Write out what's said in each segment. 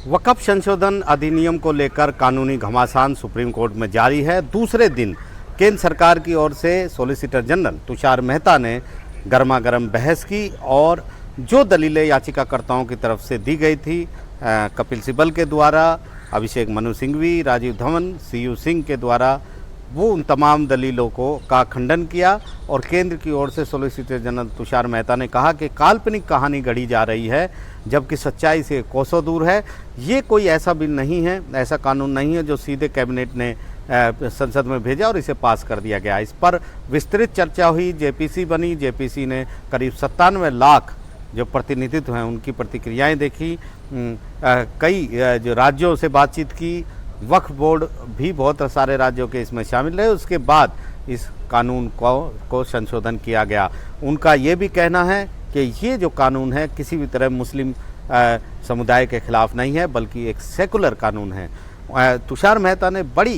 वक्फ संशोधन अधिनियम को लेकर कानूनी घमासान सुप्रीम कोर्ट में जारी है। दूसरे दिन केंद्र सरकार की ओर से सॉलिसिटर जनरल तुषार मेहता ने गर्मागर्म बहस की और जो दलीलें याचिकाकर्ताओं की तरफ से दी गई थी, कपिल सिब्बल के द्वारा, अभिषेक मनु सिंघवी, राजीव धवन, सीयू सिंह के द्वारा, वो उन तमाम दलीलों का खंडन किया और केंद्र की ओर से सॉलिसिटर जनरल तुषार मेहता ने कहा कि काल्पनिक कहानी गढ़ी जा रही है, जबकि सच्चाई से कोसों दूर है। ये कोई ऐसा बिल नहीं है, ऐसा कानून नहीं है जो सीधे कैबिनेट ने संसद में भेजा और इसे पास कर दिया गया। इस पर विस्तृत चर्चा हुई, जेपीसी बनी। जेपीसी ने करीब 97 लाख जो प्रतिनिधित्व हैं उनकी प्रतिक्रियाएं देखी, कई जो राज्यों से बातचीत की, वक्फ बोर्ड भी बहुत सारे राज्यों के इसमें शामिल रहे। उसके बाद इस कानून को संशोधन किया गया। उनका ये भी कहना है कि ये जो कानून है किसी भी तरह मुस्लिम समुदाय के खिलाफ नहीं है, बल्कि एक सेकुलर कानून है। तुषार मेहता ने बड़ी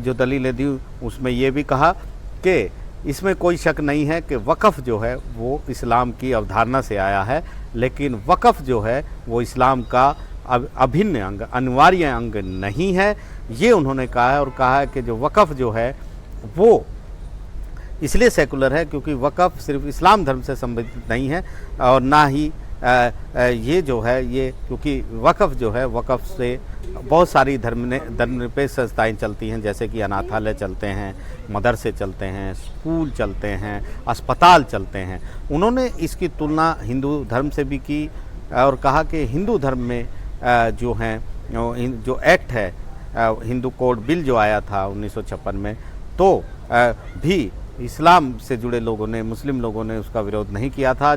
जो दलीलें दी उसमें ये भी कहा कि इसमें कोई शक नहीं है कि वक्फ जो है वो इस्लाम की अवधारणा से आया है, लेकिन वक्फ जो है वो इस्लाम का अभिन्न अंग, अनिवार्य अंग नहीं है। ये उन्होंने कहा है और कहा है कि जो वक्फ जो है वो इसलिए सेकुलर है क्योंकि वक्फ सिर्फ इस्लाम धर्म से संबंधित नहीं है और ना ही ये जो है ये, क्योंकि वक्फ जो है, वक्फ से बहुत सारी धर्मनिरपेक्ष संस्थाएं चलती हैं, जैसे कि अनाथालय चलते हैं, मदरसे चलते हैं, स्कूल चलते हैं, अस्पताल चलते हैं। उन्होंने इसकी तुलना हिंदू धर्म से भी की और कहा कि हिंदू धर्म में जो हैं जो एक्ट है, हिंदू कोड बिल जो आया था 1956 में, तो भी इस्लाम से जुड़े लोगों ने, मुस्लिम लोगों ने उसका विरोध नहीं किया था,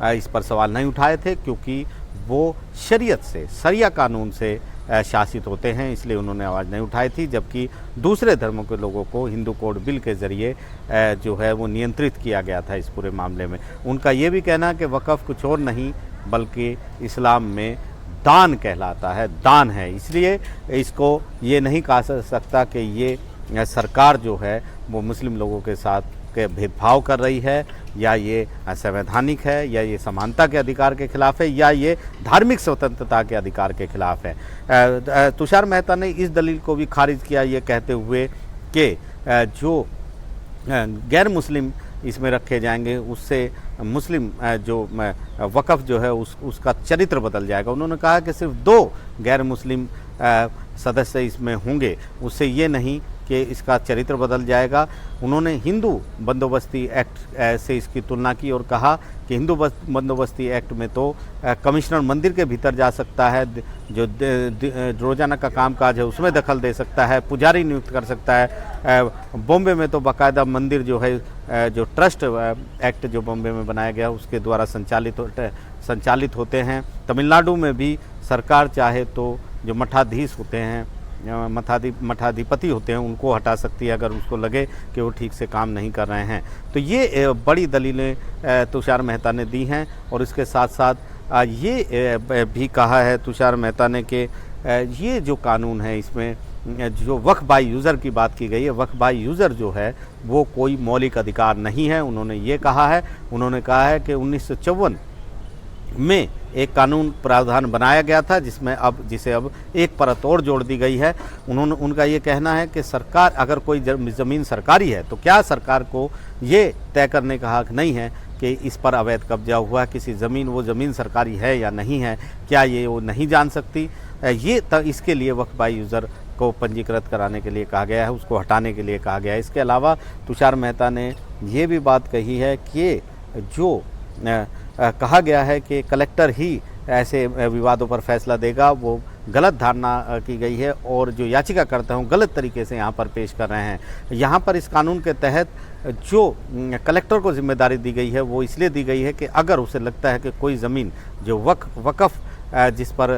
इस पर सवाल नहीं उठाए थे, क्योंकि वो शरीयत से, शरिया कानून से शासित होते हैं, इसलिए उन्होंने आवाज़ नहीं उठाई थी। जबकि दूसरे धर्मों के लोगों को हिंदू कोड बिल के ज़रिए जो है वो नियंत्रित किया गया था इस पूरे मामले में। उनका ये भी कहना है कि वक्फ कुछ और नहीं बल्कि इस्लाम में दान कहलाता है, दान है, इसलिए इसको ये नहीं कहा सकता कि ये सरकार जो है वो मुस्लिम लोगों के साथ के भेदभाव कर रही है, या ये संवैधानिक है, या ये समानता के अधिकार के खिलाफ है, या ये धार्मिक स्वतंत्रता के अधिकार के खिलाफ है। तुषार मेहता ने इस दलील को भी खारिज किया, ये कहते हुए कि जो गैर मुस्लिम इसमें रखे जाएंगे उससे मुस्लिम जो वक्फ जो है उसका चरित्र बदल जाएगा। उन्होंने कहा कि सिर्फ 2 गैर मुस्लिम सदस्य इसमें होंगे, उससे ये नहीं कि इसका चरित्र बदल जाएगा। उन्होंने हिंदू बंदोबस्ती एक्ट से इसकी तुलना की और कहा कि हिंदू बंदोबस्ती एक्ट में तो कमिश्नर मंदिर के भीतर जा सकता है, जो रोज़ाना का कामकाज है उसमें दखल दे सकता है, पुजारी नियुक्त कर सकता है। बॉम्बे में तो बाकायदा मंदिर जो है, जो ट्रस्ट एक्ट जो बॉम्बे में बनाया गया उसके द्वारा संचालित होते हैं। तमिलनाडु में भी सरकार चाहे तो जो मठाधीश होते हैं, मठाधिपति होते हैं, उनको हटा सकती है अगर उसको लगे कि वो ठीक से काम नहीं कर रहे हैं। तो ये बड़ी दलीलें तुषार मेहता ने दी हैं और इसके साथ साथ ये भी कहा है तुषार मेहता ने कि ये जो कानून है इसमें जो वक्फ बाय यूज़र की बात की गई है, वक्फ बाय यूज़र जो है वो कोई मौलिक अधिकार नहीं है। उन्होंने ये कहा है, उन्होंने कहा है कि 1954 में एक कानून प्रावधान बनाया गया था जिसे अब एक परत और जोड़ दी गई है। उनका ये कहना है कि सरकार, अगर कोई ज़मीन सरकारी है तो क्या सरकार को ये तय करने का हक नहीं है कि इस पर अवैध कब्जा हुआ है, किसी वो ज़मीन सरकारी है या नहीं है, क्या ये वो नहीं जान सकती? इसके लिए वक्फ बाय यूज़र को पंजीकृत कराने के लिए कहा गया है, उसको हटाने के लिए कहा गया है। इसके अलावा तुषार मेहता ने ये भी बात कही है कि जो कहा गया है कि कलेक्टर ही ऐसे विवादों पर फैसला देगा, वो गलत धारणा की गई है और जो याचिकाकर्ता हैं गलत तरीके से यहाँ पर पेश कर रहे हैं। यहाँ पर इस कानून के तहत जो कलेक्टर को जिम्मेदारी दी गई है वो इसलिए दी गई है कि अगर उसे लगता है कि कोई ज़मीन जो वक्फ जिस पर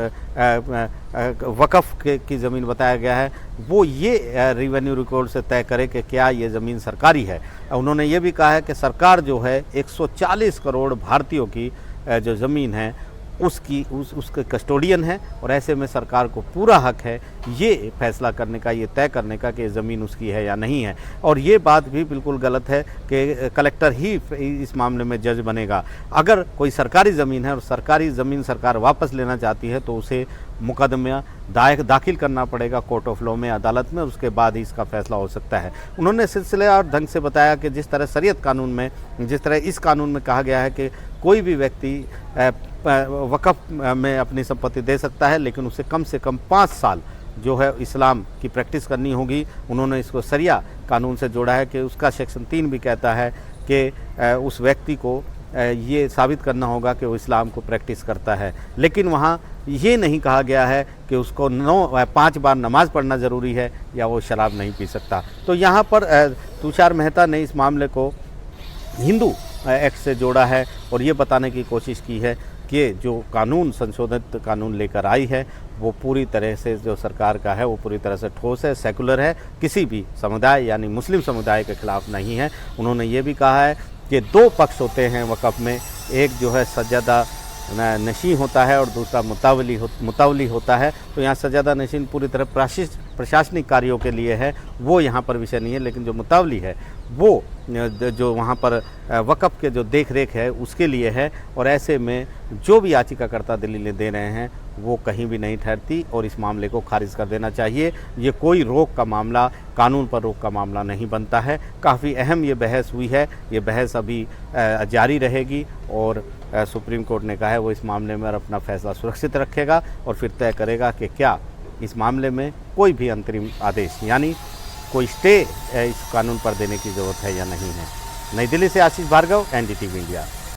वक्फ की ज़मीन बताया गया है वो ये रेवेन्यू रिकॉर्ड से तय करे कि क्या ये ज़मीन सरकारी है। उन्होंने ये भी कहा है कि सरकार जो है 140 करोड़ भारतीयों की जो ज़मीन है उसके कस्टोडियन है और ऐसे में सरकार को पूरा हक है ये फैसला करने का, ये तय करने का कि ज़मीन उसकी है या नहीं है। और ये बात भी बिल्कुल गलत है कि कलेक्टर ही इस मामले में जज बनेगा। अगर कोई सरकारी ज़मीन है और सरकारी ज़मीन सरकार वापस लेना चाहती है तो उसे मुकदमा दाखिल करना पड़ेगा कोर्ट ऑफ लॉ में, अदालत में, उसके बाद ही इसका फैसला हो सकता है। उन्होंने सिलसिले और ढंग से बताया कि जिस तरह शरीयत कानून में, जिस तरह इस कानून में कहा गया है कि कोई भी व्यक्ति वक़्फ़ में अपनी संपत्ति दे सकता है, लेकिन उसे कम से कम 5 साल जो है इस्लाम की प्रैक्टिस करनी होगी। उन्होंने इसको शरिया कानून से जोड़ा है कि उसका सेक्शन 3 भी कहता है कि उस व्यक्ति को ये साबित करना होगा कि वो इस्लाम को प्रैक्टिस करता है। लेकिन वहाँ ये नहीं कहा गया है कि उसको 5 बार नमाज़ पढ़ना ज़रूरी है या वो शराब नहीं पी सकता। तो यहाँ पर तुषार मेहता ने इस मामले को हिंदू एक्ट से जोड़ा है और ये बताने की कोशिश की है कि जो कानून, संशोधित कानून लेकर आई है, वो पूरी तरह से जो सरकार का है वो पूरी तरह से ठोस है, सेकुलर है, किसी भी समुदाय यानी मुस्लिम समुदाय के खिलाफ नहीं है। उन्होंने ये भी कहा है कि 2 पक्ष होते हैं वक़्फ़ में, एक जो है सज्जादा नशीं होता है और दूसरा मुतावली होता है। तो यहाँ सज्जादा नशीं पूरी तरह प्रशासनिक कार्यों के लिए है, वो यहाँ पर विषय नहीं है, लेकिन जो मुतावली है वो जो वहाँ पर वक़्फ़ के जो देख रेख है उसके लिए है। और ऐसे में जो भी याचिकाकर्ता दलीलें दे रहे हैं वो कहीं भी नहीं ठहरती और इस मामले को खारिज कर देना चाहिए। ये कोई रोक का मामला, कानून पर रोक का मामला नहीं बनता है। काफ़ी अहम ये बहस हुई है, ये बहस अभी जारी रहेगी और सुप्रीम कोर्ट ने कहा है वो इस मामले में अपना फैसला सुरक्षित रखेगा और फिर तय करेगा कि क्या इस मामले में कोई भी अंतरिम आदेश यानी कोई स्टे इस कानून पर देने की ज़रूरत है या नहीं है। नई दिल्ली से आशीष भार्गव, NDTV इंडिया।